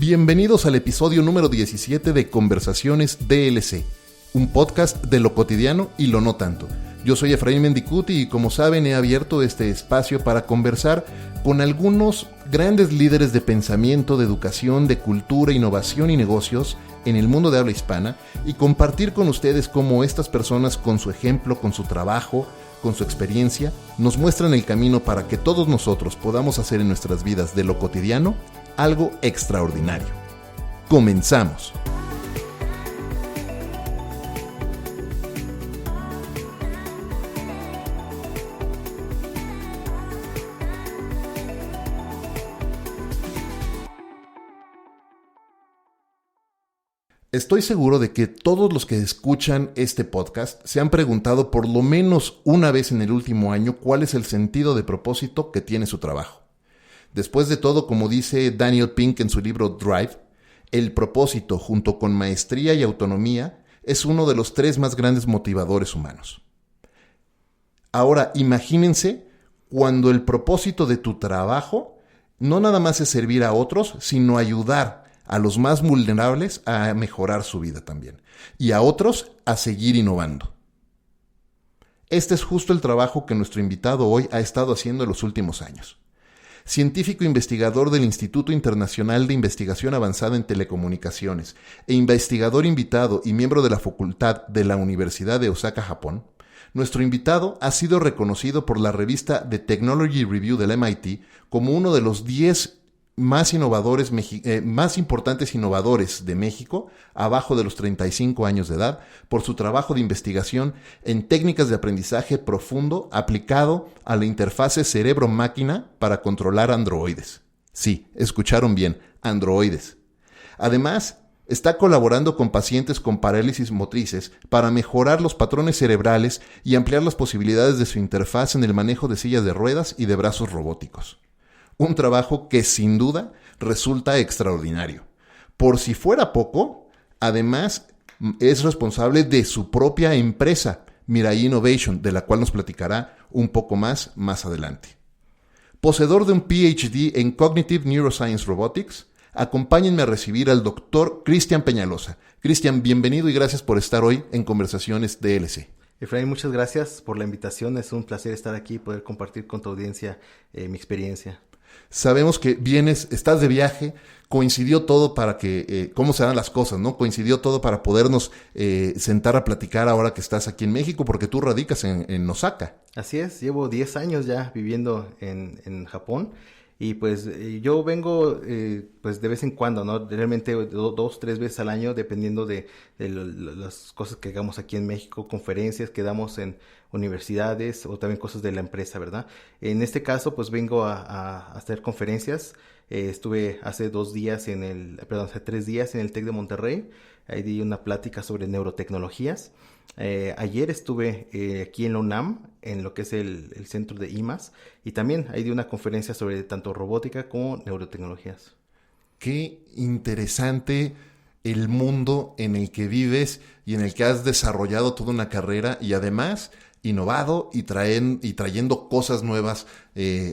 Bienvenidos al episodio número 17 de Conversaciones DLC, un podcast de lo cotidiano y lo no tanto. Yo soy Efraín Mendicuti y como saben he abierto este espacio para conversar con algunos grandes líderes de pensamiento, de educación, de cultura, innovación y negocios en el mundo de habla hispana y compartir con ustedes cómo estas personas con su ejemplo, con su trabajo, con su experiencia, nos muestran el camino para que todos nosotros podamos hacer en nuestras vidas de lo cotidiano algo extraordinario. ¡Comenzamos! Estoy seguro de que todos los que escuchan este podcast se han preguntado por lo menos una vez en el último año cuál es el sentido de propósito que tiene su trabajo. Después de todo, como dice Daniel Pink en su libro Drive, el propósito, junto con maestría y autonomía, es uno de los 3 más grandes motivadores humanos. Ahora, imagínense cuando el propósito de tu trabajo no nada más es servir a otros, sino ayudar a los más vulnerables a mejorar su vida también, y a otros a seguir innovando. Este es justo el trabajo que nuestro invitado hoy ha estado haciendo en los últimos años. Científico investigador del Instituto Internacional de Investigación Avanzada en Telecomunicaciones e investigador invitado y miembro de la facultad de la Universidad de Osaka, Japón, nuestro invitado ha sido reconocido por la revista The Technology Review del MIT como uno de los 10 más importantes innovadores de México, abajo de los 35 años de edad, por su trabajo de investigación en técnicas de aprendizaje profundo aplicado a la interfase cerebro-máquina para controlar androides. Sí, escucharon bien, androides. Además, está colaborando con pacientes con parálisis motrices para mejorar los patrones cerebrales y ampliar las posibilidades de su interfaz en el manejo de sillas de ruedas y de brazos robóticos. Un trabajo que sin duda resulta extraordinario. Por si fuera poco, además es responsable de su propia empresa, Mirai Innovation, de la cual nos platicará un poco más adelante. Poseedor de un PhD en Cognitive Neuroscience Robotics, acompáñenme a recibir al doctor Cristian Peñalosa. Cristian, bienvenido y gracias por estar hoy en Conversaciones DLC. Efraín, muchas gracias por la invitación. Es un placer estar aquí y poder compartir con tu audiencia mi experiencia. Sabemos que estás de viaje, coincidió todo para que, cómo se dan las cosas, ¿no? Coincidió todo para podernos sentar a platicar ahora que estás aquí en México, porque tú radicas en Osaka. Así es, llevo 10 años ya viviendo en Japón y pues yo vengo pues de vez en cuando, ¿no? Realmente 2, 3 veces al año, dependiendo de las cosas que hagamos aquí en México, conferencias que damos en universidades o también cosas de la empresa, ¿verdad? En este caso, pues vengo a hacer conferencias. Estuve hace 3 días en el TEC de Monterrey. Ahí di una plática sobre neurotecnologías. Ayer estuve aquí en la UNAM, en lo que es el centro de IMAS, y también ahí di una conferencia sobre tanto robótica como neurotecnologías. Qué interesante el mundo en el que vives y en el que has desarrollado toda una carrera y además innovado y trayendo cosas nuevas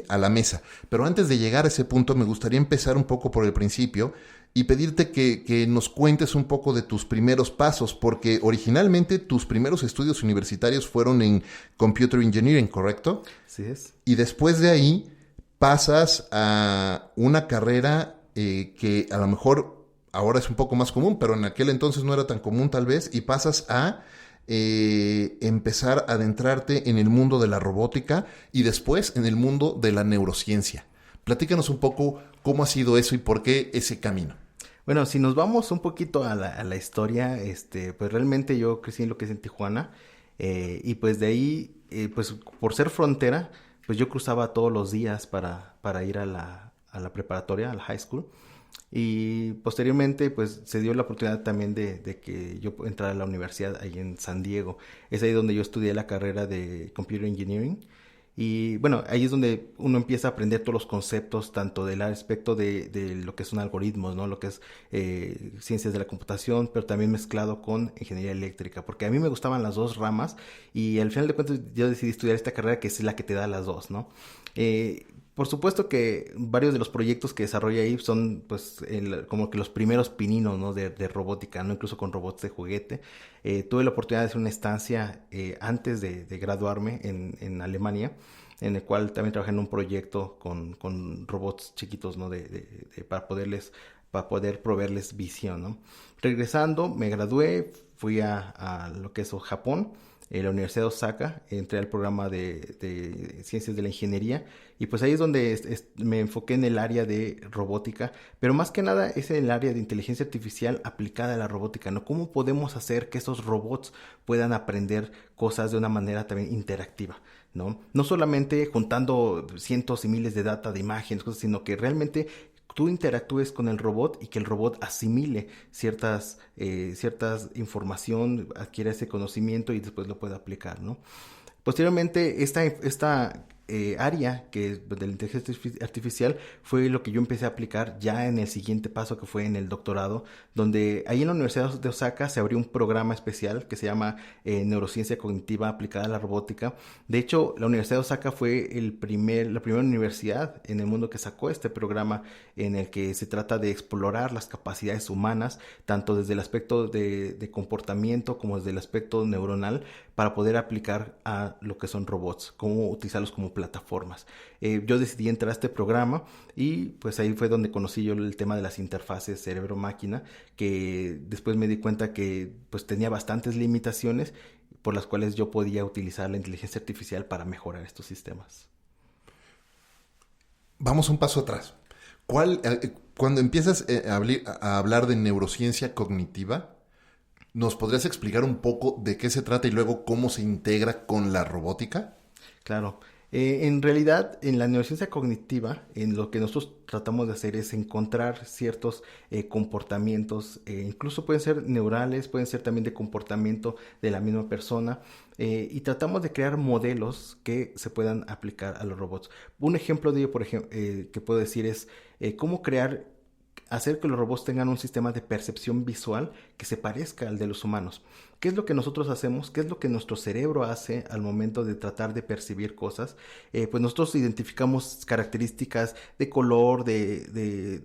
a la mesa. Pero antes de llegar a ese punto me gustaría empezar un poco por el principio y pedirte que nos cuentes un poco de tus primeros pasos, porque originalmente tus primeros estudios universitarios fueron en Computer Engineering, ¿correcto? Sí es. Y después de ahí pasas a una carrera que a lo mejor ahora es un poco más común, pero en aquel entonces no era tan común tal vez, y pasas a empezar a adentrarte en el mundo de la robótica y después en el mundo de la neurociencia. Platícanos un poco cómo ha sido eso y por qué ese camino. Bueno, si nos vamos un poquito a la historia, pues realmente yo crecí en lo que es en Tijuana, y pues de ahí, pues por ser frontera, pues yo cruzaba todos los días para ir a la preparatoria, a la high school. Y posteriormente pues se dio la oportunidad también de que yo entrara a la universidad ahí en San Diego. Es ahí donde yo estudié la carrera de Computer Engineering. Y bueno, ahí es donde uno empieza a aprender todos los conceptos, tanto del aspecto de lo que son algoritmos, ¿no? Lo que es ciencias de la computación, pero también mezclado con ingeniería eléctrica, porque a mí me gustaban las dos ramas y al final de cuentas yo decidí estudiar esta carrera que es la que te da las dos, ¿no? Por supuesto que varios de los proyectos que desarrolla ahí son pues como que los primeros pininos, ¿no? de robótica, ¿no? Incluso con robots de juguete. Tuve la oportunidad de hacer una estancia antes de graduarme en Alemania, en el cual también trabajé en un proyecto con robots chiquitos, ¿no? Para poder proveerles visión, ¿no? Regresando, me gradué, fui a lo que es Japón, en la Universidad de Osaka, entré al programa de Ciencias de la Ingeniería, y pues ahí es donde me enfoqué en el área de robótica, pero más que nada es en el área de inteligencia artificial aplicada a la robótica, ¿no? ¿Cómo podemos hacer que esos robots puedan aprender cosas de una manera también interactiva, ¿no? No solamente juntando cientos y miles de data, de imágenes, cosas, sino que realmente tú interactúes con el robot y que el robot asimile ciertas información, adquiera ese conocimiento y después lo pueda aplicar, ¿no? Posteriormente, esta área de la inteligencia artificial fue lo que yo empecé a aplicar ya en el siguiente paso, que fue en el doctorado, donde ahí en la Universidad de Osaka se abrió un programa especial que se llama Neurociencia Cognitiva Aplicada a la Robótica. De hecho, la Universidad de Osaka fue la primera universidad en el mundo que sacó este programa, en el que se trata de explorar las capacidades humanas, tanto desde el aspecto de comportamiento como desde el aspecto neuronal, para poder aplicar a lo que son robots, cómo utilizarlos como plataformas. Yo decidí entrar a este programa y pues ahí fue donde conocí yo el tema de las interfaces cerebro-máquina, que después me di cuenta que pues tenía bastantes limitaciones por las cuales yo podía utilizar la inteligencia artificial para mejorar estos sistemas. Vamos un paso atrás. Cuando empiezas a hablar de neurociencia cognitiva, ¿nos podrías explicar un poco de qué se trata y luego cómo se integra con la robótica? Claro. En realidad, en la neurociencia cognitiva, en lo que nosotros tratamos de hacer es encontrar ciertos comportamientos, incluso pueden ser neurales, pueden ser también de comportamiento de la misma persona, y tratamos de crear modelos que se puedan aplicar a los robots. Un ejemplo de ello, por ejemplo, que puedo decir es cómo hacer que los robots tengan un sistema de percepción visual que se parezca al de los humanos. ¿Qué es lo que nosotros hacemos? ¿Qué es lo que nuestro cerebro hace al momento de tratar de percibir cosas? Pues nosotros identificamos características de color, de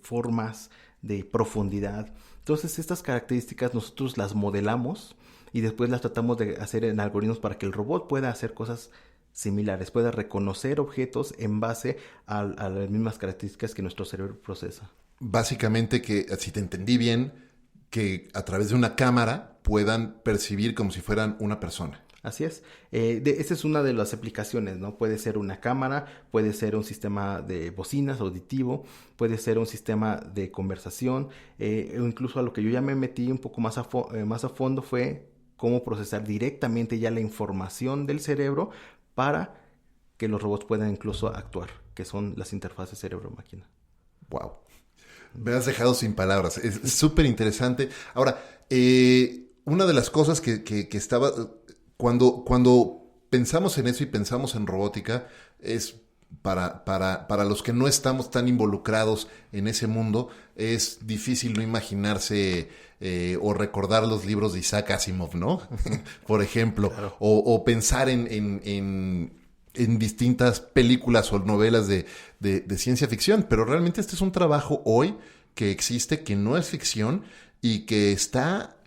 formas, de profundidad. Entonces estas características nosotros las modelamos y después las tratamos de hacer en algoritmos para que el robot pueda hacer cosas similares, pueda reconocer objetos en base a las mismas características que nuestro cerebro procesa. Básicamente que, si te entendí bien, que a través de una cámara puedan percibir como si fueran una persona. Así es. Esa es una de las aplicaciones, ¿no? Puede ser una cámara, puede ser un sistema de bocinas auditivo, puede ser un sistema de conversación, o incluso a lo que yo ya me metí un poco más a fondo fue cómo procesar directamente ya la información del cerebro para que los robots puedan incluso actuar, que son las interfaces cerebro-máquina. Wow. Me has dejado sin palabras. Es súper interesante. Ahora, una de las cosas que estaba... Cuando pensamos en eso y pensamos en robótica, es para los que no estamos tan involucrados en ese mundo, es difícil no imaginarse o recordar los libros de Isaac Asimov, ¿no? Por ejemplo, claro. o pensar en distintas películas o novelas de ciencia ficción, pero realmente este es un trabajo hoy que existe, que no es ficción y que está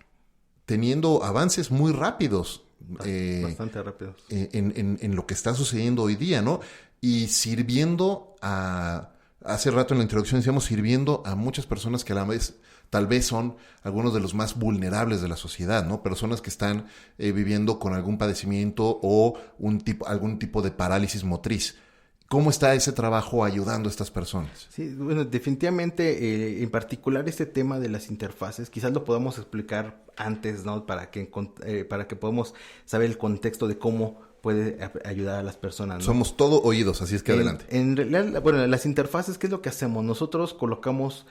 teniendo avances muy rápidos. Bastante rápidos. En lo que está sucediendo hoy día, ¿no? Y sirviendo hace rato en la introducción decíamos, sirviendo a muchas personas que a la vez tal vez son algunos de los más vulnerables de la sociedad, ¿no? Personas que están viviendo con algún padecimiento o algún tipo de parálisis motriz. ¿Cómo está ese trabajo ayudando a estas personas? Sí, bueno, definitivamente, en particular este tema de las interfaces, quizás lo podamos explicar antes, ¿no? Para que podamos saber el contexto de cómo puede ayudar a las personas, ¿no? Somos todo oídos, así es que adelante. En realidad, bueno, las interfaces, ¿qué es lo que hacemos? Nosotros colocamos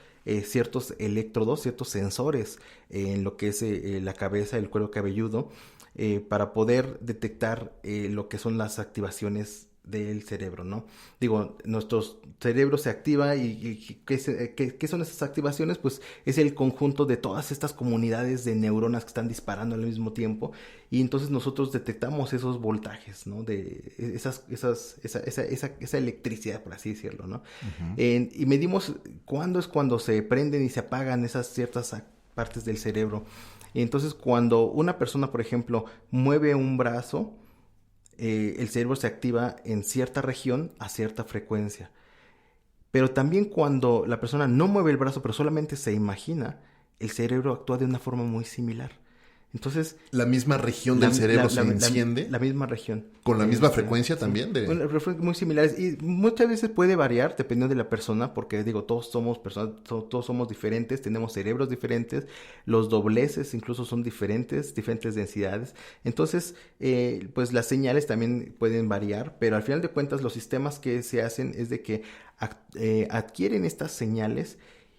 ciertos electrodos, ciertos sensores en lo que es la cabeza, el cuero cabelludo, para poder detectar lo que son las activaciones del cerebro, ¿no? Digo, nuestro cerebro se activa y ¿qué son esas activaciones? Pues es el conjunto de todas estas comunidades de neuronas que están disparando al mismo tiempo y entonces nosotros detectamos esos voltajes, ¿no? De esa electricidad, por así decirlo, ¿no? Ujú. Y medimos cuándo es cuando se prenden y se apagan esas ciertas partes del cerebro. Y entonces cuando una persona, por ejemplo, mueve un brazo, el cerebro se activa en cierta región a cierta frecuencia. Pero también cuando la persona no mueve el brazo, pero solamente se imagina, el cerebro actúa de una forma muy similar. Entonces, La misma región del cerebro se la enciende misma región. con la misma Sí, frecuencia sí. también de... Bueno, frecuencias muy similares y muchas veces puede variar dependiendo de la persona, porque digo, todos somos personas, todos somos diferentes, tenemos cerebros diferentes, los dobleces incluso son diferentes densidades. Entonces, pues las señales también pueden variar, pero al final de cuentas los sistemas que se hacen es de que adquieren estas señales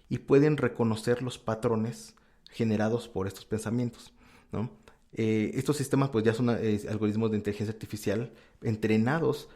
y pueden reconocer los patrones generados por estos pensamientos, ¿no? Estos sistemas pues ya son algoritmos de inteligencia artificial entrenados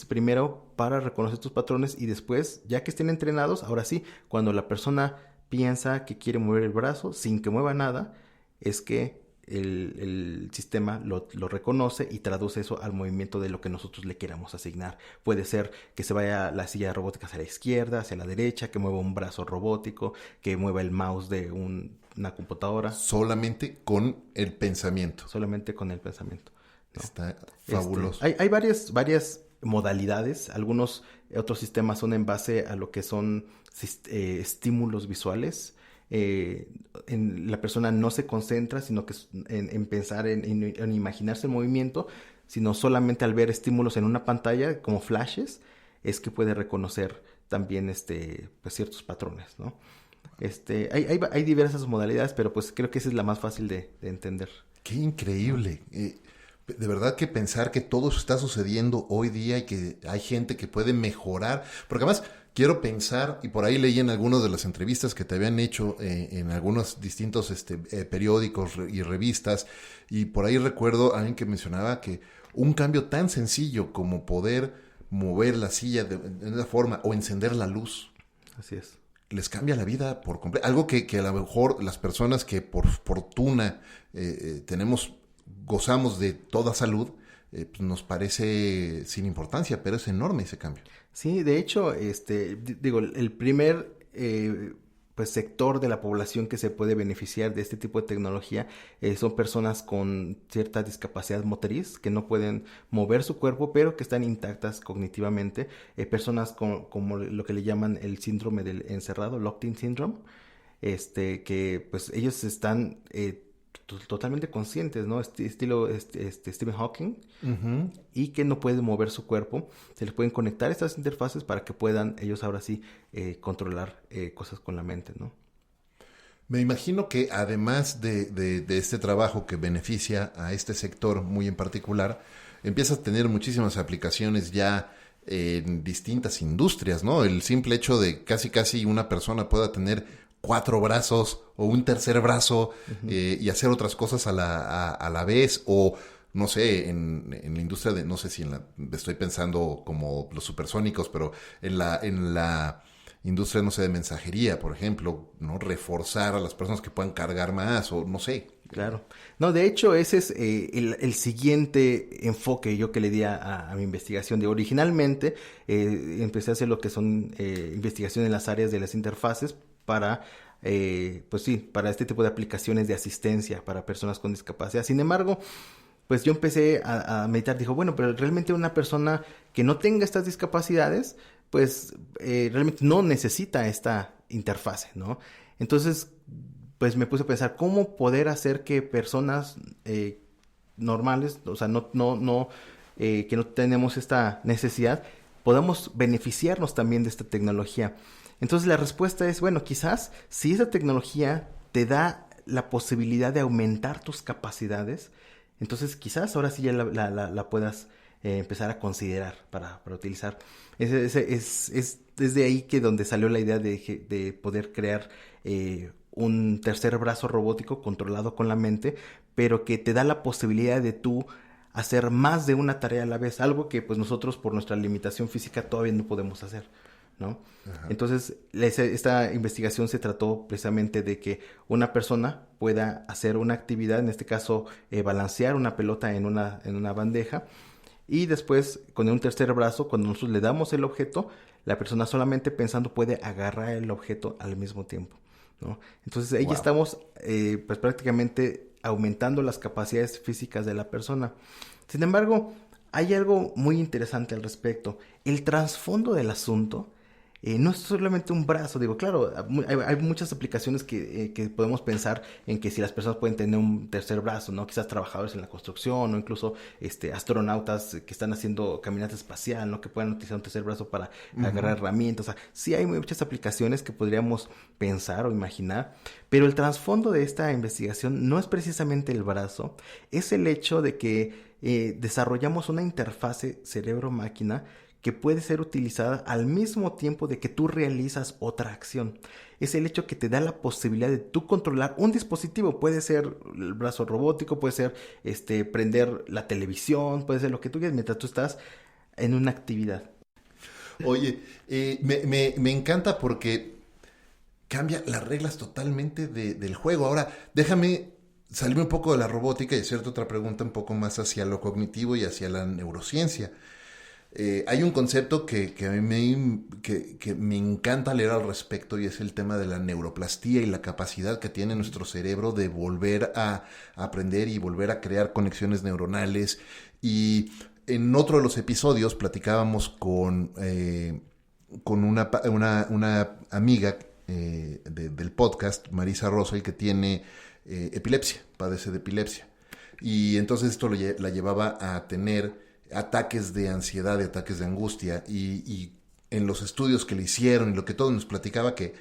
primero para reconocer estos patrones y después, ya que estén entrenados, ahora sí, cuando la persona piensa que quiere mover el brazo sin que mueva nada, es que el sistema lo reconoce y traduce eso al movimiento de lo que nosotros le queramos asignar. Puede ser que se vaya la silla robótica hacia la izquierda, hacia la derecha, que mueva un brazo robótico, que mueva el mouse de una computadora. Solamente con el pensamiento. Solamente con el pensamiento, ¿no? Está fabuloso. Hay varias modalidades. Algunos otros sistemas son en base a lo que son estímulos visuales. La persona no se concentra, sino que en pensar, en imaginarse el movimiento, sino solamente al ver estímulos en una pantalla, como flashes, es que puede reconocer también pues ciertos patrones, ¿no? Hay diversas modalidades, pero pues creo que esa es la más fácil de entender. Qué increíble. De verdad que pensar que todo eso está sucediendo hoy día y que hay gente que puede mejorar. Porque además quiero pensar, y por ahí leí en algunas de las entrevistas que te habían hecho en algunos distintos periódicos y revistas, y por ahí recuerdo a alguien que mencionaba que un cambio tan sencillo como poder mover la silla de una forma o encender la luz Así es. les cambia la vida por completo. Algo que a lo mejor las personas que por fortuna gozamos de toda salud, pues nos parece sin importancia, pero es enorme ese cambio. Sí, de hecho, digo, el primer pues sector de la población que se puede beneficiar de este tipo de tecnología son personas con cierta discapacidad motriz que no pueden mover su cuerpo, pero que están intactas cognitivamente. Personas como lo que le llaman el síndrome del encerrado, locked-in syndrome, que pues ellos están totalmente conscientes, ¿no? Estilo Stephen Hawking, Uh-huh. y que no pueden mover su cuerpo. Se les pueden conectar estas interfaces para que puedan ellos ahora sí controlar cosas con la mente, ¿no? Me imagino que además de este trabajo que beneficia a este sector muy en particular, empiezas a tener muchísimas aplicaciones ya en distintas industrias, ¿no? El simple hecho de casi una persona pueda tener 4 brazos o un tercer brazo y hacer otras cosas a la vez, o no sé, en la industria de, no sé si estoy pensando como los supersónicos, pero en la industria, no sé, de mensajería, por ejemplo, ¿no? Reforzar a las personas que puedan cargar más, o no sé. Claro. No, de hecho, ese es el siguiente enfoque yo que le di a mi investigación. Originalmente empecé a hacer lo que son investigación en las áreas de las interfaces para, pues sí, para este tipo de aplicaciones de asistencia para personas con discapacidad. Sin embargo, pues yo empecé a meditar, dijo, bueno, pero realmente una persona que no tenga estas discapacidades, pues realmente no necesita esta interfase, ¿no? Entonces, pues me puse a pensar cómo poder hacer que personas normales, o sea, que no tenemos esta necesidad, podamos beneficiarnos también de esta tecnología. Entonces la respuesta es, bueno, quizás si esa tecnología te da la posibilidad de aumentar tus capacidades, entonces quizás ahora sí ya la puedas empezar a considerar para utilizar. Es desde ahí que donde salió la idea de poder crear un tercer brazo robótico controlado con la mente, pero que te da la posibilidad de tú hacer más de una tarea a la vez, algo que pues nosotros por nuestra limitación física todavía no podemos hacer, ¿no? Ajá. Entonces, esta investigación se trató precisamente de que una persona pueda hacer una actividad, en este caso, balancear una pelota en una bandeja, y después, con un tercer brazo, cuando nosotros le damos el objeto, la persona solamente pensando puede agarrar el objeto al mismo tiempo, ¿no? Entonces, ahí estamos, pues prácticamente aumentando las capacidades físicas de la persona. Sin embargo, hay algo muy interesante al respecto. El trasfondo del asunto no es solamente un brazo. Digo, claro, hay muchas aplicaciones que podemos pensar en que si las personas pueden tener un tercer brazo, ¿no? Quizás trabajadores en la construcción o incluso astronautas que están haciendo caminata espacial, ¿no? Que puedan utilizar un tercer brazo para agarrar herramientas. O sea, sí hay muchas aplicaciones que podríamos pensar o imaginar, pero el trasfondo de esta investigación no es precisamente el brazo, es el hecho de que desarrollamos una interfase cerebro-máquina que puede ser utilizada al mismo tiempo de que tú realizas otra acción. Es el hecho que te da la posibilidad de tú controlar un dispositivo. Puede ser el brazo robótico, puede ser prender la televisión, puede ser lo que tú quieras mientras tú estás en una actividad. Oye, me encanta porque cambia las reglas totalmente del juego. Ahora, déjame salirme un poco de la robótica y hacerte otra pregunta un poco más hacia lo cognitivo y hacia la neurociencia. Hay un concepto que me encanta leer al respecto y es el tema de la neuroplastía y la capacidad que tiene nuestro cerebro de volver a aprender y volver a crear conexiones neuronales. Y en otro de los episodios platicábamos con una amiga del podcast, Marisa Rosell, que tiene epilepsia, padece de epilepsia. Y entonces esto la llevaba a tener ataques de ansiedad, de ataques de angustia, y en los estudios que le hicieron y lo que todo nos platicaba, que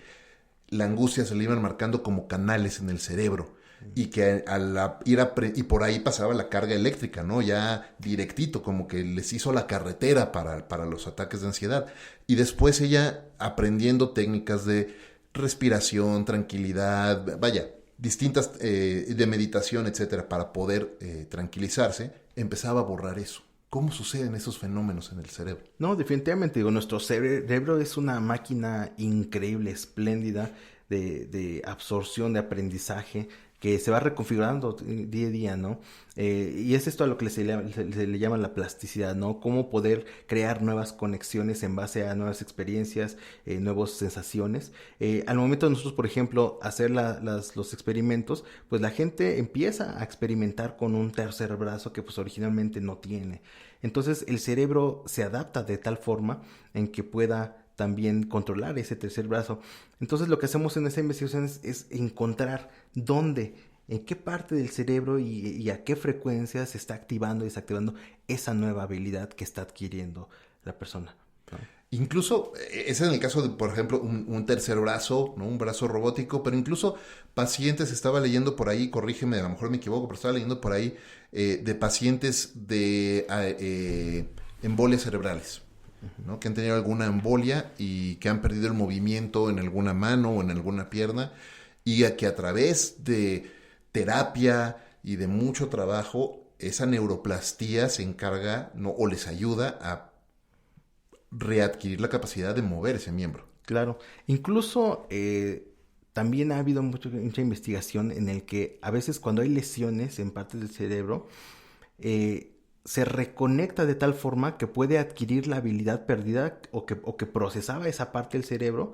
la angustia se le iban marcando como canales en el cerebro y que y por ahí pasaba la carga eléctrica, ¿no? Ya directito, como que les hizo la carretera para los ataques de ansiedad. Y después ella aprendiendo técnicas de respiración, tranquilidad, vaya, distintas de meditación, etcétera, para poder tranquilizarse, empezaba a borrar eso. ¿Cómo suceden esos fenómenos en el cerebro? No, definitivamente, digo, nuestro cerebro es una máquina increíble, espléndida, de absorción, de aprendizaje, que se va reconfigurando día a día, ¿no? Y es esto a lo que se le llama la plasticidad, ¿no? Cómo poder crear nuevas conexiones en base a nuevas experiencias, nuevas sensaciones. Al momento de nosotros, por ejemplo, hacer los experimentos, pues la gente empieza a experimentar con un tercer brazo que pues originalmente no tiene. Entonces el cerebro se adapta de tal forma en que pueda también controlar ese tercer brazo. Entonces lo que hacemos en esa investigación es encontrar dónde, en qué parte del cerebro y a qué frecuencia se está activando y desactivando esa nueva habilidad que está adquiriendo la persona, ¿no? Incluso, ese es en el caso de, por ejemplo, un tercer brazo, ¿no? Un brazo robótico, pero incluso pacientes, estaba leyendo por ahí, corrígeme, a lo mejor me equivoco, pero estaba leyendo por ahí de pacientes de embolias cerebrales, ¿no? Que han tenido alguna embolia y que han perdido el movimiento en alguna mano o en alguna pierna, y que a través de terapia y de mucho trabajo, esa neuroplastía se encarga, ¿no? O les ayuda a readquirir la capacidad de mover ese miembro. Claro, incluso también ha habido mucha investigación en el que a veces cuando hay lesiones en partes del cerebro, se reconecta de tal forma que puede adquirir la habilidad perdida o que procesaba esa parte del cerebro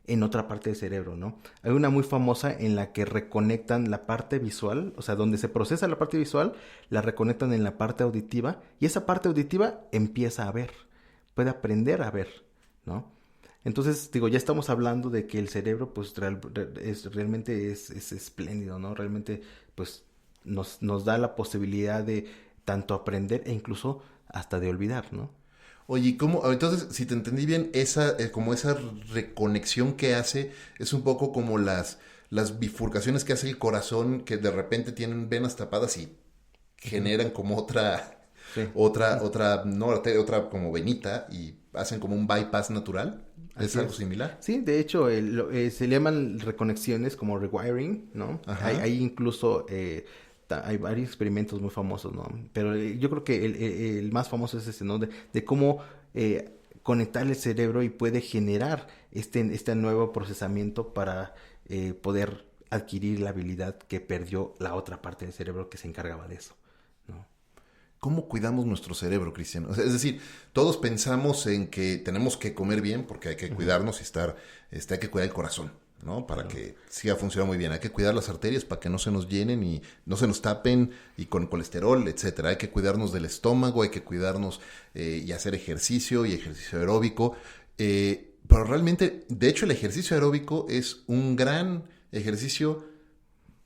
en otra parte del cerebro, ¿no? Hay una muy famosa en la que reconectan la parte visual, o sea, donde se procesa la parte visual, la reconectan en la parte auditiva y esa parte auditiva empieza a ver, puede aprender a ver, ¿no? Entonces, digo, ya estamos hablando de que el cerebro, pues, realmente es espléndido, ¿no? Realmente, pues, nos da la posibilidad de tanto aprender e incluso hasta de olvidar, ¿no? Oye, ¿cómo? Entonces, si te entendí bien, como esa reconexión que hace es un poco como las bifurcaciones que hace el corazón, que de repente tienen venas tapadas y generan como otra como venita y hacen como un bypass natural. ¿Es algo similar? Sí, de hecho, se llaman reconexiones como rewiring, ¿no? Hay incluso hay varios experimentos muy famosos, ¿no? Pero yo creo que el más famoso es ese, ¿no? De cómo conectar el cerebro y puede generar este nuevo procesamiento para poder adquirir la habilidad que perdió la otra parte del cerebro que se encargaba de eso, ¿no? ¿Cómo cuidamos nuestro cerebro, Cristian? O sea, es decir, todos pensamos en que tenemos que comer bien porque hay que cuidarnos y hay que cuidar el corazón, ¿no? Para que siga funcionando muy bien. Hay que cuidar las arterias para que no se nos llenen y no se nos tapen y con colesterol, etcétera. Hay que cuidarnos del estómago, hay que cuidarnos y hacer ejercicio y ejercicio aeróbico. Pero realmente, de hecho, el ejercicio aeróbico es un gran ejercicio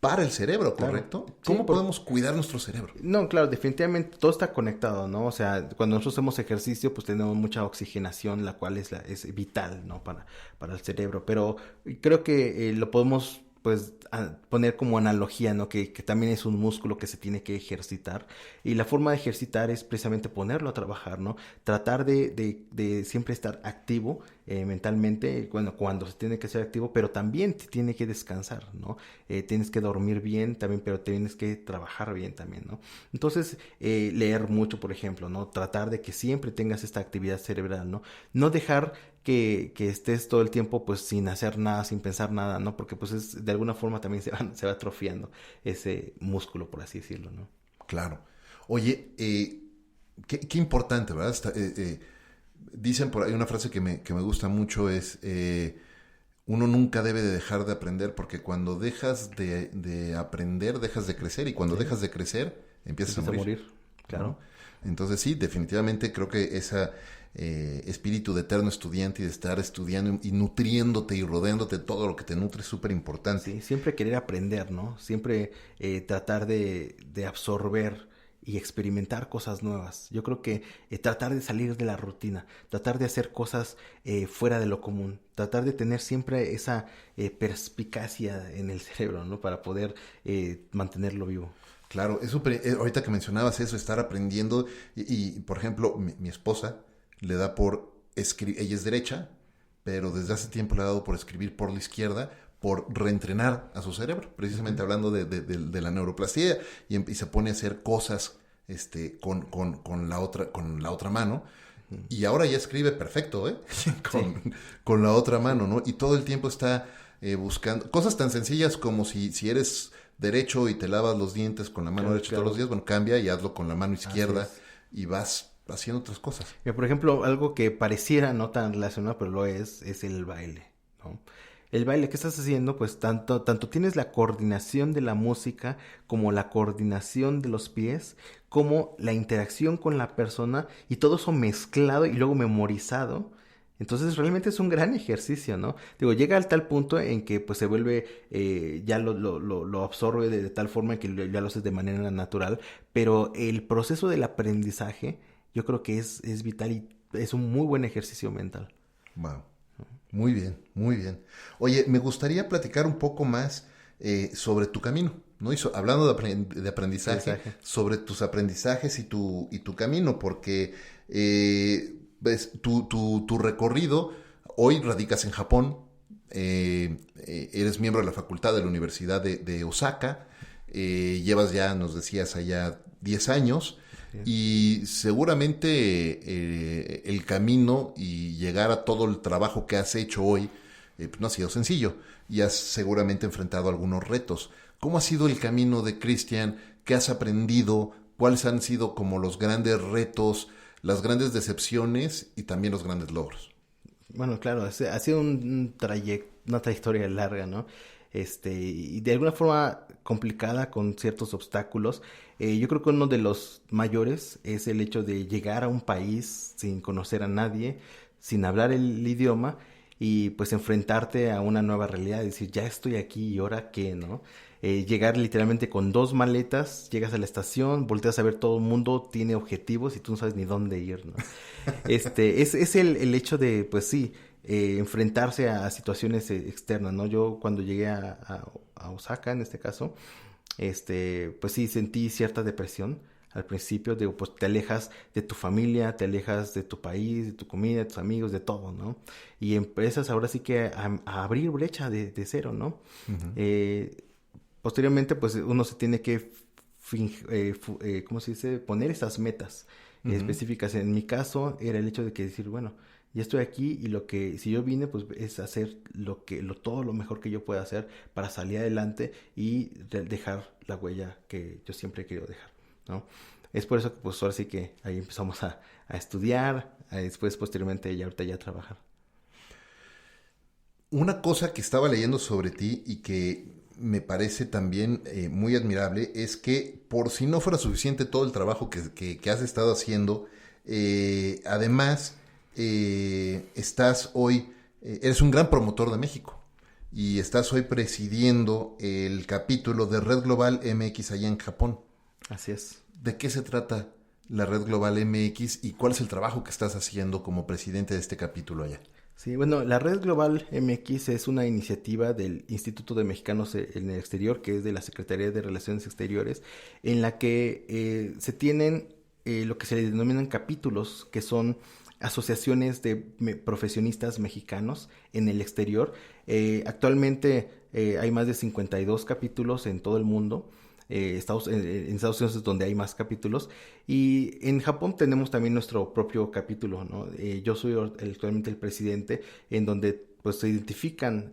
para el cerebro, ¿correcto? Claro. ¿Cómo podemos cuidar nuestro cerebro? No, claro, definitivamente todo está conectado, ¿no? O sea, cuando nosotros hacemos ejercicio, pues tenemos mucha oxigenación, la cual es vital, ¿no? Para el cerebro. Pero creo que lo podemos, pues, poner como analogía, ¿no? Que también es un músculo que se tiene que ejercitar. Y la forma de ejercitar es precisamente ponerlo a trabajar, ¿no? Tratar de siempre estar activo mentalmente, bueno, cuando se tiene que ser activo, pero también te tiene que descansar, ¿no? Tienes que dormir bien también, pero tienes que trabajar bien también, ¿no? Entonces, leer mucho, por ejemplo, ¿no? Tratar de que siempre tengas esta actividad cerebral, ¿no? No dejar que estés todo el tiempo pues sin hacer nada, sin pensar nada, ¿no? Porque pues de alguna forma también se va atrofiando ese músculo, por así decirlo, ¿no? Claro. Oye, qué importante, ¿verdad? Dicen por ahí una frase que me gusta mucho es uno nunca debe de dejar de aprender porque cuando dejas de aprender dejas de crecer y cuando dejas de crecer empiezas a morir. Claro. ¿No? Entonces sí, definitivamente creo que ese espíritu de eterno estudiante y de estar estudiando y nutriéndote y rodeándote de todo lo que te nutre es súper importante. Sí, siempre querer aprender, ¿no? Siempre tratar de absorber y experimentar cosas nuevas. Yo creo que tratar de salir de la rutina, tratar de hacer cosas fuera de lo común, tratar de tener siempre esa perspicacia en el cerebro, ¿no? Para poder mantenerlo vivo. Claro, es súper, ahorita que mencionabas eso, estar aprendiendo por ejemplo, mi esposa le da por escribir, ella es derecha, pero desde hace tiempo le ha dado por escribir por la izquierda, por reentrenar a su cerebro, precisamente hablando de la neuroplastía, y se pone a hacer cosas con la otra mano, y ahora ya escribe perfecto, con la otra mano, ¿no? Y todo el tiempo está buscando cosas tan sencillas como si eres derecho y te lavas los dientes con la mano derecha todos los días, bueno, cambia y hazlo con la mano izquierda y vas haciendo otras cosas. Por ejemplo, algo que pareciera no tan relacionado, pero lo es el baile, ¿no? El baile que estás haciendo, pues tanto tienes la coordinación de la música como la coordinación de los pies, como la interacción con la persona y todo eso mezclado y luego memorizado. Entonces realmente es un gran ejercicio, ¿no? Digo, llega al tal punto en que pues se vuelve, ya lo absorbe de tal forma que ya lo haces de manera natural, pero el proceso del aprendizaje yo creo que es vital y es un muy buen ejercicio mental. Wow. Muy bien, muy bien. Oye, me gustaría platicar un poco más sobre tu camino, ¿no? Hablando de aprendizaje, sobre tus aprendizajes y tu camino, porque ves, tu recorrido, hoy radicas en Japón, eres miembro de la facultad de la Universidad de Osaka, llevas ya, nos decías, allá 10 años. Y seguramente el camino y llegar a todo el trabajo que has hecho hoy no ha sido sencillo y has seguramente enfrentado algunos retos. ¿Cómo ha sido el camino de Cristian? ¿Qué has aprendido? ¿Cuáles han sido como los grandes retos, las grandes decepciones y también los grandes logros? Bueno, claro, ha sido una trayectoria larga, ¿no? Y de alguna forma complicada con ciertos obstáculos. Yo creo que uno de los mayores es el hecho de llegar a un país sin conocer a nadie, sin hablar el idioma y pues enfrentarte a una nueva realidad, decir, ya estoy aquí y ahora qué, ¿no? Llegar literalmente con 2 maletas, llegas a la estación, volteas a ver todo el mundo, tiene objetivos y tú no sabes ni dónde ir, ¿no? Es el hecho de, pues sí, enfrentarse a situaciones externas, ¿no? Yo cuando llegué a Osaka, en este caso, pues sí, sentí cierta depresión al principio. Digo, pues te alejas de tu familia, te alejas de tu país, de tu comida, de tus amigos, de todo, ¿no? Y empiezas ahora sí que a abrir brecha de cero, ¿no? Uh-huh. Posteriormente, pues uno se tiene que ¿cómo se dice? Poner esas metas específicas. En mi caso era el hecho de que decir, bueno, ya estoy aquí y si yo vine, pues es hacer todo lo mejor que yo pueda hacer para salir adelante y dejar la huella que yo siempre he querido dejar, ¿no? Es por eso que pues ahora sí que ahí empezamos a estudiar, después posteriormente y ahorita ya a trabajar. Una cosa que estaba leyendo sobre ti y que me parece también muy admirable es que por si no fuera suficiente todo el trabajo que has estado haciendo, además estás hoy, eres un gran promotor de México y estás hoy presidiendo el capítulo de Red Global MX allá en Japón. Así es. ¿De qué se trata la Red Global MX y cuál es el trabajo que estás haciendo como presidente de este capítulo allá? Sí, bueno, la Red Global MX es una iniciativa del Instituto de Mexicanos en el Exterior, que es de la Secretaría de Relaciones Exteriores, en la que se tienen lo que se le denominan capítulos, que son asociaciones de profesionistas mexicanos en el exterior. Actualmente hay más de 52 capítulos en todo el mundo. En Estados Unidos es donde hay más capítulos, y en Japón tenemos también nuestro propio capítulo, ¿no? Yo soy actualmente el presidente, en donde pues se identifican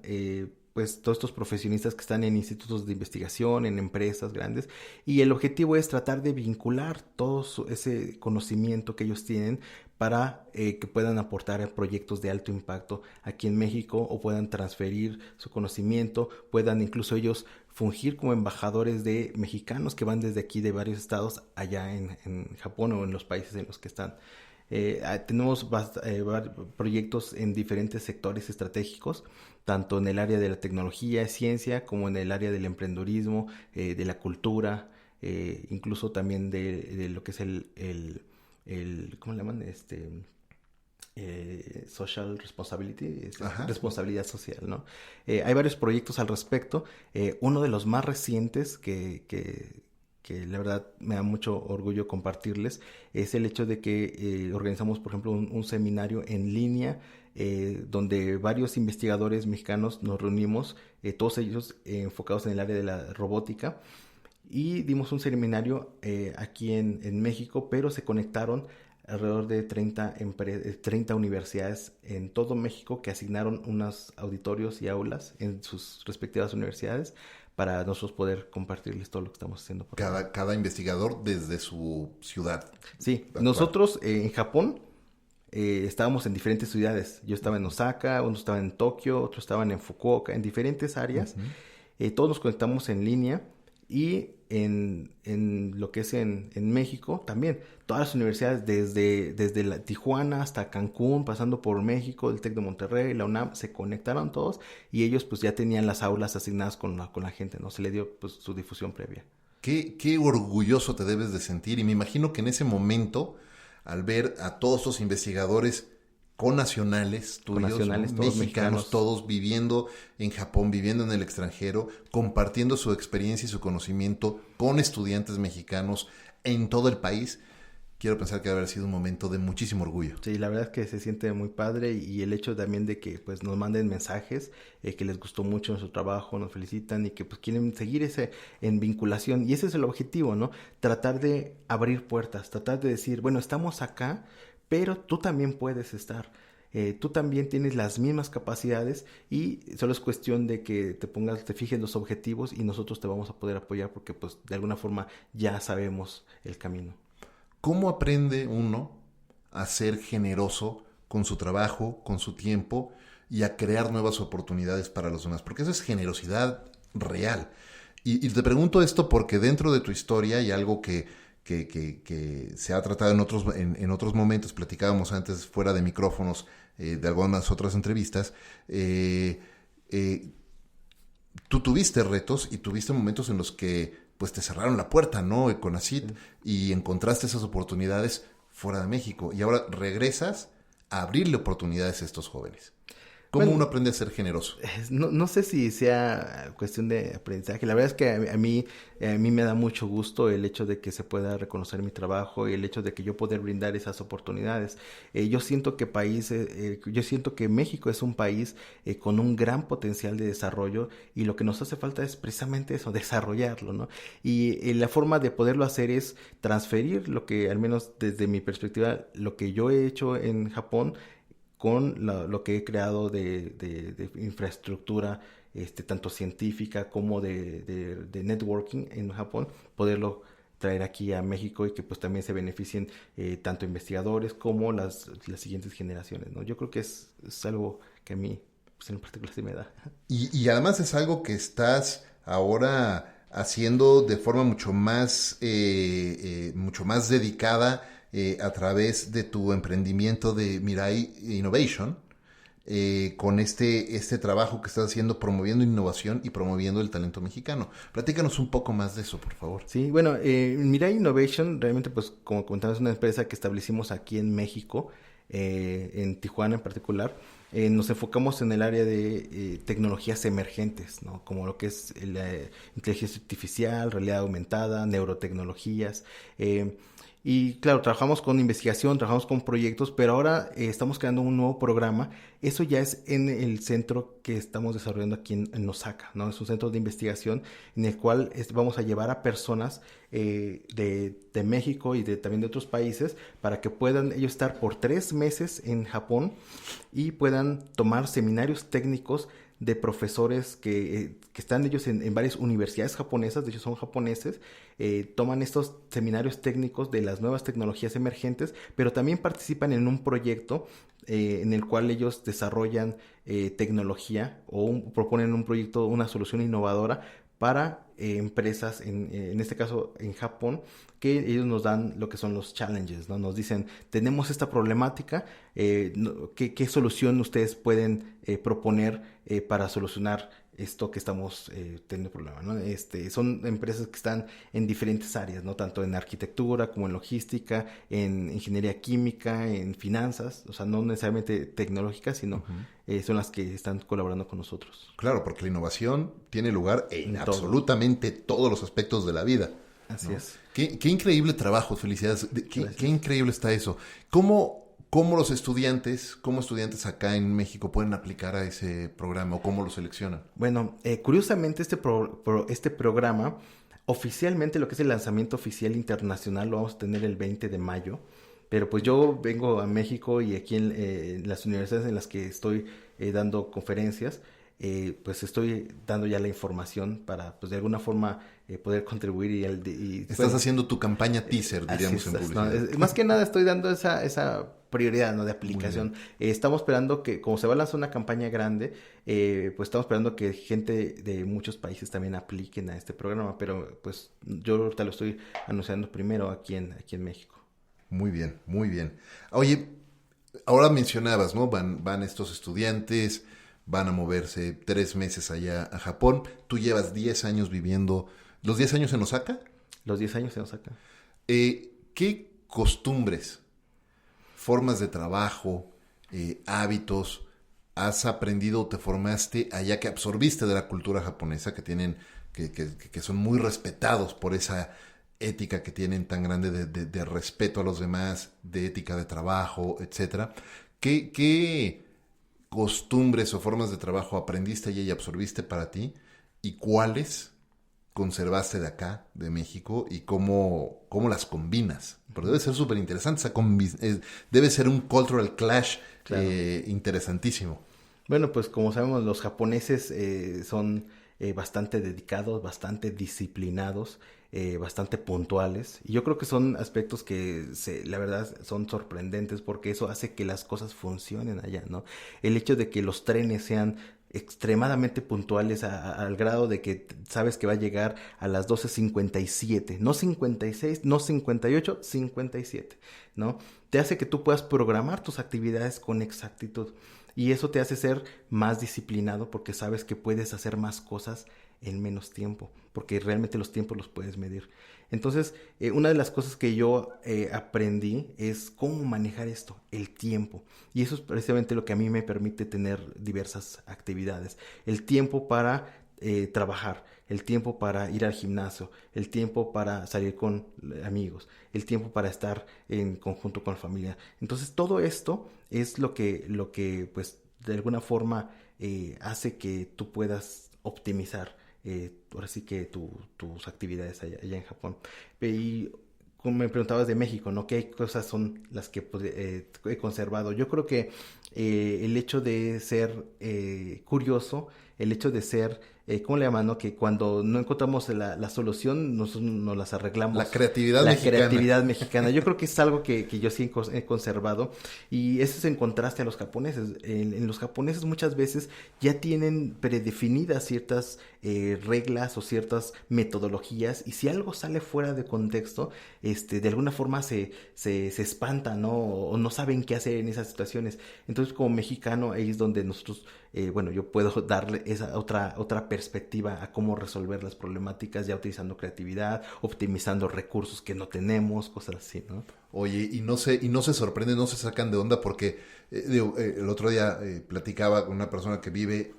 pues todos estos profesionistas que están en institutos de investigación, en empresas grandes, y el objetivo es tratar de vincular todo ese conocimiento que ellos tienen para que puedan aportar a proyectos de alto impacto aquí en México, o puedan transferir su conocimiento, puedan incluso ellos fungir como embajadores de mexicanos que van desde aquí de varios estados allá en Japón o en los países en los que están. Tenemos proyectos en diferentes sectores estratégicos, tanto en el área de la tecnología, ciencia, como en el área del emprendedurismo, de la cultura, incluso también de lo que es el ¿cómo le llaman? Social responsibility, responsabilidad social, ¿no? Hay varios proyectos al respecto. Uno de los más recientes que la verdad me da mucho orgullo compartirles es el hecho de que organizamos, por ejemplo, un seminario en línea donde varios investigadores mexicanos nos reunimos, todos ellos enfocados en el área de la robótica, y dimos un seminario aquí en México, pero se conectaron alrededor de 30 universidades en todo México que asignaron unos auditorios y aulas en sus respectivas universidades para nosotros poder compartirles todo lo que estamos haciendo. Cada investigador desde su ciudad. Sí, nosotros en Japón estábamos en diferentes ciudades. Yo estaba en Osaka, uno estaba en Tokio, otro estaban en Fukuoka, en diferentes áreas. Todos nos conectamos en línea. Y en lo que es en México también, todas las universidades desde Tijuana hasta Cancún, pasando por México, el TEC de Monterrey, la UNAM, se conectaron todos, y ellos pues ya tenían las aulas asignadas con la gente, ¿no? Se le dio pues su difusión previa. Qué orgulloso te debes de sentir, y me imagino que en ese momento, al ver a todos estos investigadores connacionales tuyos, todos mexicanos, todos viviendo en Japón, viviendo en el extranjero, compartiendo su experiencia y su conocimiento con estudiantes mexicanos en todo el país, quiero pensar que debe haber sido un momento de muchísimo orgullo. Sí, la verdad es que se siente muy padre, y el hecho también de que pues nos manden mensajes que les gustó mucho nuestro trabajo, nos felicitan y que pues quieren seguir en vinculación, y ese es el objetivo, ¿no? Tratar de abrir puertas, tratar de decir, bueno, estamos acá, pero tú también puedes estar. Tú también tienes las mismas capacidades, y solo es cuestión de que te fijes los objetivos, y nosotros te vamos a poder apoyar porque pues de alguna forma ya sabemos el camino. ¿Cómo aprende uno a ser generoso con su trabajo, con su tiempo, y a crear nuevas oportunidades para los demás? Porque eso es generosidad real. Y te pregunto esto porque dentro de tu historia hay algo que se ha tratado en otros momentos, platicábamos antes fuera de micrófonos de algunas otras entrevistas. Tú tuviste retos y tuviste momentos en los que pues te cerraron la puerta, ¿no? Con ACID, y encontraste esas oportunidades fuera de México, y ahora regresas a abrirle oportunidades a estos jóvenes. ¿Cómo Bueno, uno aprende a ser generoso? no sé si sea cuestión de aprendizaje. La verdad es que a mí me da mucho gusto el hecho de que se pueda reconocer mi trabajo y el hecho de que yo poder brindar esas oportunidades. Yo siento que México es un país con un gran potencial de desarrollo y lo que nos hace falta es precisamente eso, desarrollarlo, ¿no? Y la forma de poderlo hacer es transferir lo que, al menos desde mi perspectiva, lo que yo he hecho en Japón con lo que he creado de infraestructura, tanto científica como de networking en Japón, poderlo traer aquí a México y que pues también se beneficien tanto investigadores como las siguientes generaciones, ¿no? Yo creo que es algo que a mí pues, en particular sí me da. Y además es algo que estás ahora haciendo de forma mucho más dedicada a través de tu emprendimiento de Mirai Innovation, con este trabajo que estás haciendo promoviendo innovación y promoviendo el talento mexicano. Platícanos un poco más de eso, por favor. Sí, bueno, Mirai Innovation realmente, pues, como comentamos, es una empresa que establecimos aquí en México, en Tijuana en particular. Nos enfocamos en el área de tecnologías emergentes, ¿no? Como lo que es la inteligencia artificial, realidad aumentada, neurotecnologías. Y claro, trabajamos con investigación, trabajamos con proyectos, pero ahora estamos creando un nuevo programa. Eso ya es en el centro que estamos desarrollando aquí en Osaka, ¿no? Es un centro de investigación en el cual vamos a llevar a personas de México y también de otros países para que puedan ellos estar por 3 meses en Japón y puedan tomar seminarios técnicos de profesores que están ellos en varias universidades japonesas, de hecho son japoneses, toman estos seminarios técnicos de las nuevas tecnologías emergentes, pero también participan en un proyecto en el cual ellos desarrollan tecnología o proponen un proyecto, una solución innovadora para empresas, en este caso en Japón, que ellos nos dan lo que son los challenges, ¿no? Nos dicen, tenemos esta problemática, ¿qué solución ustedes pueden proponer para solucionar esto que estamos teniendo problema, ¿no? Son empresas que están en diferentes áreas, ¿no? Tanto en arquitectura como en logística, en ingeniería química, en finanzas, o sea, no necesariamente tecnológicas, sino son las que están colaborando con nosotros. Claro, porque la innovación tiene lugar en En todo. absolutamente todos los aspectos de la vida. Así ¿No? es. Qué increíble trabajo, felicidades. Gracias. Qué increíble está eso. ¿Cómo los estudiantes, cómo estudiantes acá en México pueden aplicar a ese programa o cómo lo seleccionan? Bueno, curiosamente este programa, oficialmente lo que es el lanzamiento oficial internacional lo vamos a tener el 20 de mayo, pero pues yo vengo a México y aquí en las universidades en las que estoy dando conferencias, pues estoy dando ya la información para pues de alguna forma poder contribuir Estás haciendo tu campaña teaser, diríamos en publicidad. no, más que nada estoy dando esa prioridad, ¿no? De aplicación. Estamos esperando que, como se va a lanzar una campaña grande, pues estamos esperando que gente de muchos países también apliquen a este programa, pero pues yo ahorita lo estoy anunciando primero aquí en México. Muy bien, muy bien. Oye, ahora mencionabas, ¿no? Van estos estudiantes, van a moverse 3 meses allá a Japón. Tú llevas 10 años viviendo, ¿los 10 años en Osaka? Los 10 años se nos sacan. ¿Qué costumbres, formas de trabajo, hábitos has aprendido o te formaste allá que absorbiste de la cultura japonesa que son muy respetados por esa ética que tienen tan grande de respeto a los demás, de ética de trabajo, etcétera? ¿Qué costumbres o formas de trabajo aprendiste allá y absorbiste para ti? ¿Y cuáles conservaste de acá, de México, y cómo las combinas? Pero debe ser súper interesante, debe ser un cultural clash Claro. interesantísimo. Bueno, pues como sabemos, los japoneses son bastante dedicados, bastante disciplinados, bastante puntuales. Y yo creo que son aspectos que la verdad son sorprendentes porque eso hace que las cosas funcionen allá, ¿no? El hecho de que los trenes sean extremadamente puntuales al grado de que sabes que va a llegar a las 12:57, no 56, no 58, 57, ¿no? Te hace que tú puedas programar tus actividades con exactitud y eso te hace ser más disciplinado porque sabes que puedes hacer más cosas en menos tiempo, porque realmente los tiempos los puedes medir. Entonces, una de las cosas que yo aprendí es cómo manejar esto, el tiempo. Y eso es precisamente lo que a mí me permite tener diversas actividades. El tiempo para trabajar, el tiempo para ir al gimnasio, el tiempo para salir con amigos, el tiempo para estar en conjunto con la familia. Entonces, todo esto es lo que pues, de alguna forma hace que tú puedas optimizar ahora sí que tus actividades allá en Japón. Y como me preguntabas de México, ¿no? ¿Qué cosas son las que he conservado? Yo creo que el hecho de ser curioso, el hecho de ser, ¿cómo le llaman, no? Que cuando no encontramos la solución, nosotros nos las arreglamos. La creatividad mexicana. La creatividad mexicana. Yo creo que es algo que yo sí he conservado. Y eso es en contraste a los japoneses. En los japoneses muchas veces ya tienen predefinidas ciertas reglas o ciertas metodologías. Y si algo sale fuera de contexto, de alguna forma se espantan, ¿no? O no saben qué hacer en esas situaciones. Entonces, como mexicano, ahí es donde nosotros, yo puedo darle esa otra perspectiva a cómo resolver las problemáticas, ya utilizando creatividad, optimizando recursos que no tenemos, cosas así, ¿no? Oye, y no se sorprenden, no se sacan de onda porque el otro día platicaba con una persona que vive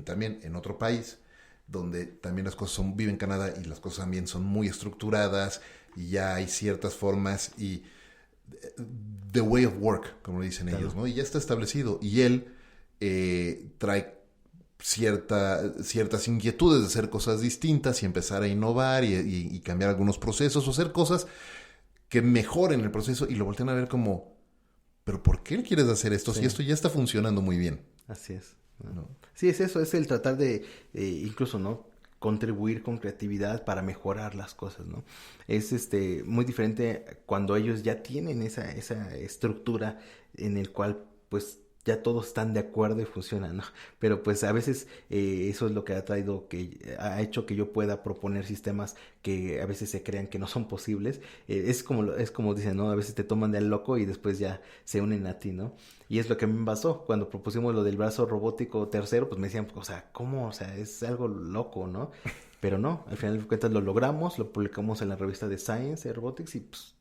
también en otro país, donde también las cosas vive en Canadá y las cosas también son muy estructuradas y ya hay ciertas formas y the way of work, como dicen ellos, ¿no? Y ya está establecido. Y él trae ciertas inquietudes de hacer cosas distintas y empezar a innovar y cambiar algunos procesos o hacer cosas que mejoren el proceso y lo voltean a ver como, ¿pero por qué quieres hacer esto si esto ya está funcionando muy bien? Así es. ¿No? Sí, es eso, es el tratar de incluso, ¿no? Contribuir con creatividad para mejorar las cosas, ¿no? Es muy diferente cuando ellos ya tienen esa estructura en el cual pues ya todos están de acuerdo y funcionan, ¿no? Pero pues a veces eso es lo que ha hecho que yo pueda proponer sistemas que a veces se crean que no son posibles. Es como dicen, ¿no? A veces te toman de loco y después ya se unen a ti, ¿no? Y es lo que a mí me pasó cuando propusimos lo del brazo robótico tercero, pues me decían, o sea, ¿cómo? O sea, es algo loco, ¿no? Pero no, al final de cuentas lo logramos, lo publicamos en la revista de Science Robotics y pues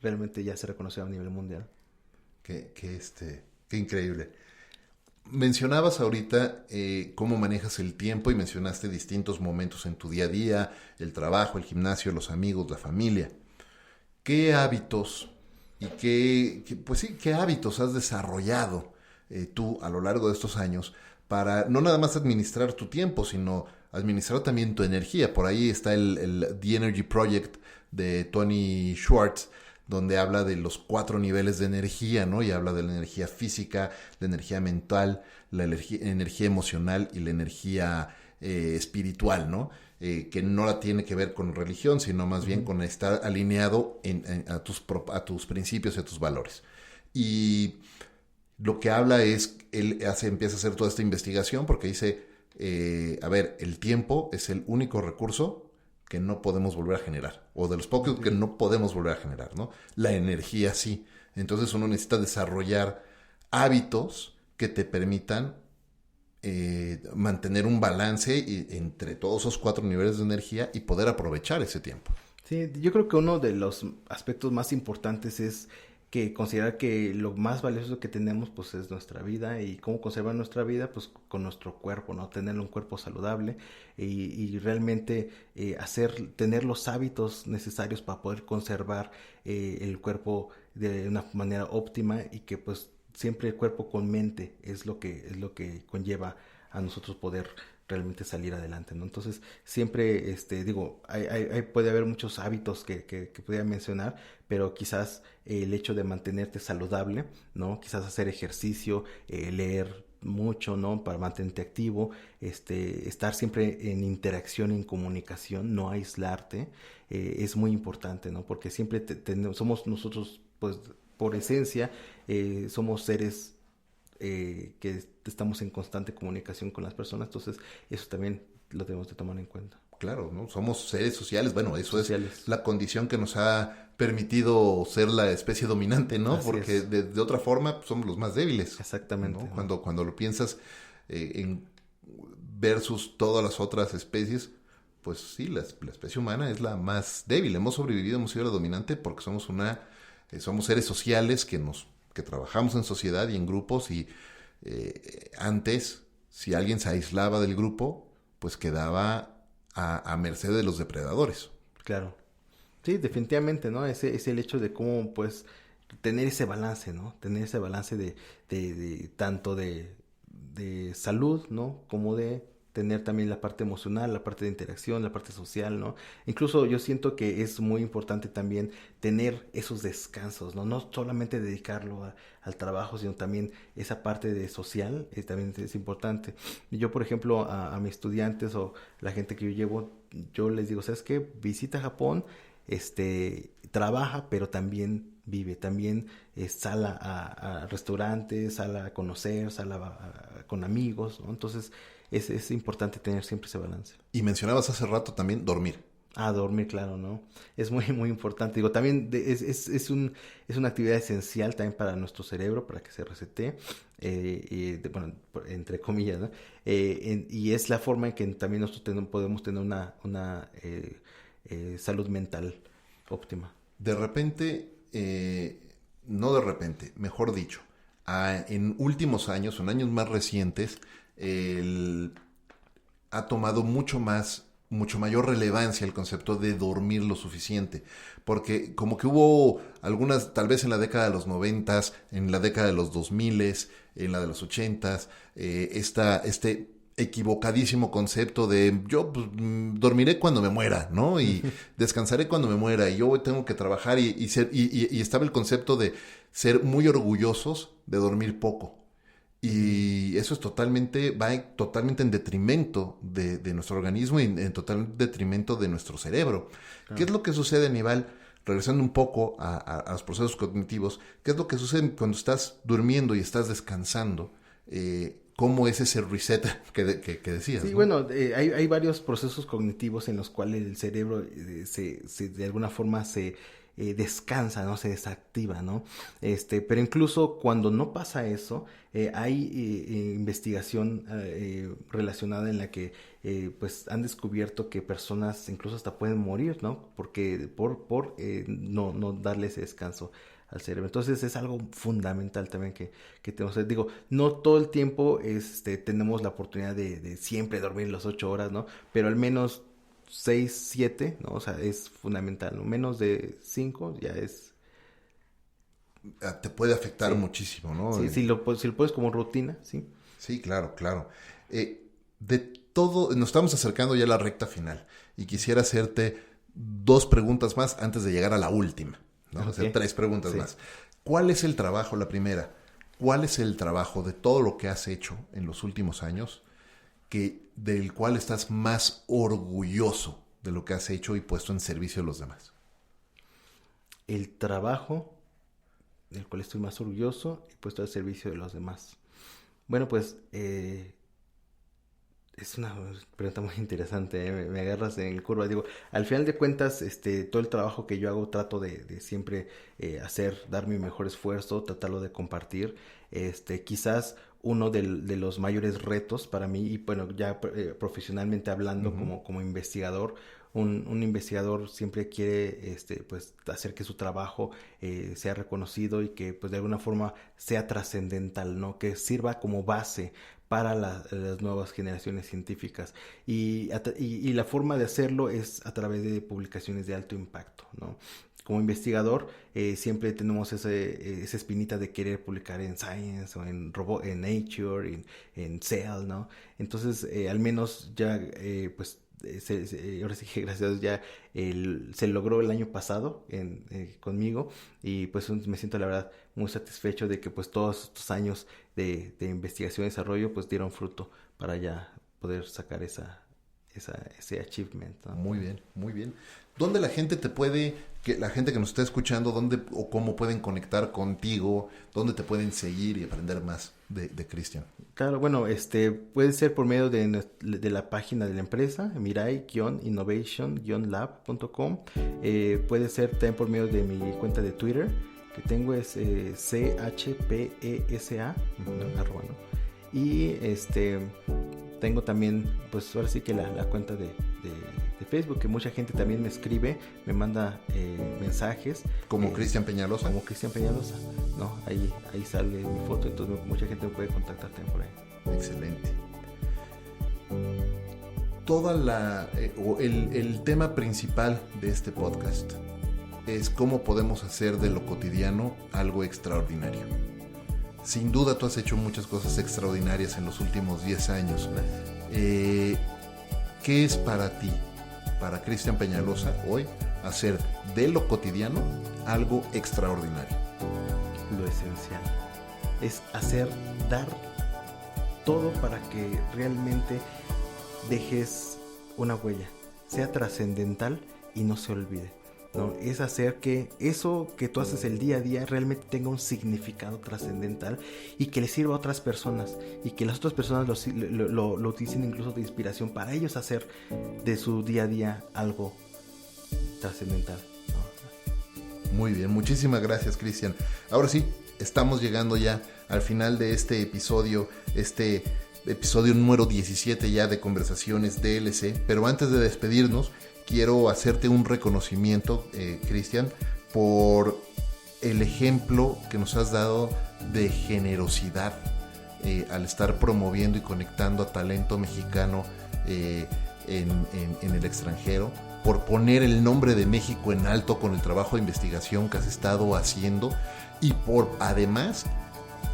realmente ya se reconoció a nivel mundial. Qué increíble. Mencionabas ahorita cómo manejas el tiempo y mencionaste distintos momentos en tu día a día, el trabajo, el gimnasio, los amigos, la familia. ¿Qué hábitos y qué hábitos has desarrollado tú a lo largo de estos años para no nada más administrar tu tiempo, sino administrar también tu energía? Por ahí está el The Energy Project de Tony Schwartz, donde habla de los 4 niveles de energía, ¿no? Y habla de la energía física, la energía mental, la energía emocional y la energía espiritual, ¿no? Que no la tiene que ver con religión, sino más bien con estar alineado a tus principios y a tus valores. Y lo que habla es, empieza a hacer toda esta investigación porque dice, el tiempo es el único recurso que no podemos volver a generar, o de los pocos que no podemos volver a generar, ¿no? La energía sí. Entonces uno necesita desarrollar hábitos que te permitan mantener un balance entre todos esos 4 niveles de energía y poder aprovechar ese tiempo. Sí, yo creo que uno de los aspectos más importantes es que considerar que lo más valioso que tenemos pues es nuestra vida, y cómo conservar nuestra vida pues con nuestro cuerpo, ¿no? Tener un cuerpo saludable y realmente tener los hábitos necesarios para poder conservar el cuerpo de una manera óptima, y que pues siempre el cuerpo con mente es lo que conlleva a nosotros poder realmente salir adelante, ¿no? Entonces, siempre, puede haber muchos hábitos que podría mencionar, pero quizás el hecho de mantenerte saludable, ¿no? Quizás hacer ejercicio, leer mucho, ¿no? Para mantenerte activo, estar siempre en interacción, en comunicación, no aislarte, es muy importante, ¿no? Porque siempre somos nosotros, pues, por esencia, somos seres que estamos en constante comunicación con las personas, entonces eso también lo tenemos de tomar en cuenta. Claro, ¿no? Somos seres sociales, bueno, eso es la condición que nos ha permitido ser la especie dominante, ¿no? Así porque de otra forma pues, somos los más débiles. Exactamente. ¿no? Cuando lo piensas en versus todas las otras especies, pues sí, la especie humana es la más débil. Hemos sobrevivido, hemos sido la dominante porque somos seres sociales que trabajamos en sociedad y en grupos y antes, si alguien se aislaba del grupo, pues quedaba a merced de los depredadores. Claro. Sí, definitivamente, ¿no? Ese es el hecho de cómo, pues, tener ese balance, ¿no? Tener ese balance de tanto de salud, ¿no? Como de tener también la parte emocional, la parte de interacción, la parte social, ¿no? Incluso yo siento que es muy importante también tener esos descansos, ¿no? No solamente dedicarlo al trabajo, sino también esa parte de social, también es importante. Yo, por ejemplo, a mis estudiantes o la gente que yo llevo, yo les digo, ¿sabes qué? Visita Japón, trabaja, pero también vive, también sal a restaurantes, sal a conocer, con amigos, ¿no? Entonces es importante tener siempre ese balance. Y mencionabas hace rato también dormir. Dormir, claro, ¿no? Es muy, muy importante. Digo, también es una actividad esencial también para nuestro cerebro, para que se resete, bueno, entre comillas, ¿no? Y es la forma en que también nosotros podemos tener una salud mental óptima. De repente, no de repente, mejor dicho, en últimos años, en años más recientes, ha tomado mucho mayor relevancia el concepto de dormir lo suficiente, porque como que hubo algunas, tal vez en la década de los 90s, en la década de los 2000s, en la de los 80s, este equivocadísimo concepto de yo pues, dormiré cuando me muera, ¿no? Y descansaré cuando me muera, y yo tengo que trabajar, y estaba el concepto de ser muy orgullosos de dormir poco. Y eso va totalmente en detrimento de nuestro organismo y en total detrimento de nuestro cerebro. Claro. ¿Qué es lo que sucede, Aníbal? Regresando un poco a los procesos cognitivos, ¿qué es lo que sucede cuando estás durmiendo y estás descansando? ¿Cómo es ese reset que decías? Sí, ¿no? Bueno, hay varios procesos cognitivos en los cuales el cerebro de alguna forma se descansa, ¿no? Se desactiva, ¿no? Pero incluso cuando no pasa eso, hay investigación relacionada en la que pues han descubierto que personas incluso hasta pueden morir, ¿no? Porque por no darle ese descanso al cerebro. Entonces es algo fundamental también que tenemos. Digo, no todo el tiempo tenemos la oportunidad de siempre dormir las 8 horas, ¿no? Pero al menos 6, 7, ¿no? O sea, es fundamental, ¿no? Menos de 5 ya es... Te puede afectar muchísimo, ¿no? Sí, si lo pones como rutina, sí. Sí, claro. De todo, nos estamos acercando ya a la recta final y quisiera hacerte 2 preguntas más antes de llegar a la última, ¿no? Okay. O sea, 3 preguntas más. ¿Cuál es el trabajo, la primera, cuál es el trabajo de todo lo que has hecho en los últimos años del cual estás más orgulloso de lo que has hecho y puesto en servicio de los demás? El trabajo del cual estoy más orgulloso y puesto al servicio de los demás. Bueno, pues es una pregunta muy interesante, ¿eh? Me agarras en curva. Digo, al final de cuentas, todo el trabajo que yo hago trato de siempre dar mi mejor esfuerzo, tratarlo de compartir. Quizás uno de los mayores retos para mí, y bueno, ya profesionalmente hablando, uh-huh, como investigador, un investigador siempre quiere pues hacer que su trabajo sea reconocido y que pues de alguna forma sea trascendental, ¿no? Que sirva como base para las nuevas generaciones científicas, y la forma de hacerlo es a través de publicaciones de alto impacto, ¿no? Como investigador siempre tenemos esa espinita de querer publicar en Science o en Nature, en Cell, ¿no? Entonces al menos ya pues ahora sí que gracias a Dios ya se logró el año pasado conmigo, y pues me siento la verdad muy satisfecho de que pues todos estos años de investigación y desarrollo pues dieron fruto para ya poder sacar ese achievement, ¿no? Muy bien, muy bien. ¿Dónde la gente la gente que nos está escuchando, dónde o cómo pueden conectar contigo, dónde te pueden seguir y aprender más de Cristian? Claro, bueno, puede ser por medio de la página de la empresa, mirai-innovation-lab.com. Puede ser también por medio de mi cuenta de Twitter, que tengo es CHPESA, @, ¿no? Y tengo también, pues ahora sí que la cuenta de Facebook, que mucha gente también me escribe, me manda mensajes. ¿Como Cristian Peñalosa? Como Cristian Peñalosa, ¿no? Ahí sale mi foto, entonces mucha gente me puede contactar también por ahí. Excelente. El tema principal de este podcast es cómo podemos hacer de lo cotidiano algo extraordinario. Sin duda tú has hecho muchas cosas extraordinarias en los últimos 10 años. ¿Qué es para ti, para Cristian Peñalosa, hoy, hacer de lo cotidiano algo extraordinario? Lo esencial es dar todo para que realmente dejes una huella, sea trascendental y no se olvide, ¿no? Es hacer que eso que tú haces el día a día realmente tenga un significado trascendental y que le sirva a otras personas, y que las otras personas lo utilicen incluso de inspiración para ellos hacer de su día a día algo trascendental, ¿no? Muy bien, muchísimas gracias, Cristian. Ahora sí, estamos llegando ya al final de este episodio número 17 ya de Conversaciones DLC, pero antes de despedirnos quiero hacerte un reconocimiento, Cristian, por el ejemplo que nos has dado de generosidad al estar promoviendo y conectando a talento mexicano en el extranjero, por poner el nombre de México en alto con el trabajo de investigación que has estado haciendo, y por además,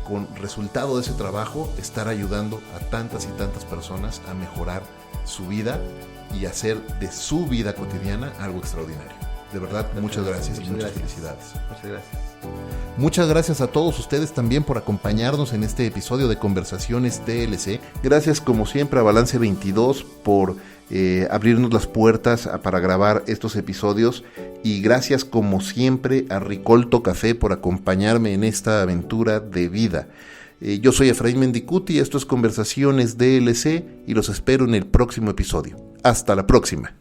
con resultado de ese trabajo, estar ayudando a tantas y tantas personas a mejorar su vida y hacer de su vida cotidiana algo extraordinario. De verdad, muchas gracias y muchas felicidades. Muchas gracias. Muchas gracias a todos ustedes también por acompañarnos en este episodio de Conversaciones DLC. Gracias como siempre a Balance 22 por abrirnos las puertas para grabar estos episodios, y gracias como siempre a Ricolto Café por acompañarme en esta aventura de vida. Yo soy Efraín Mendicuti, esto es Conversaciones DLC y los espero en el próximo episodio. Hasta la próxima.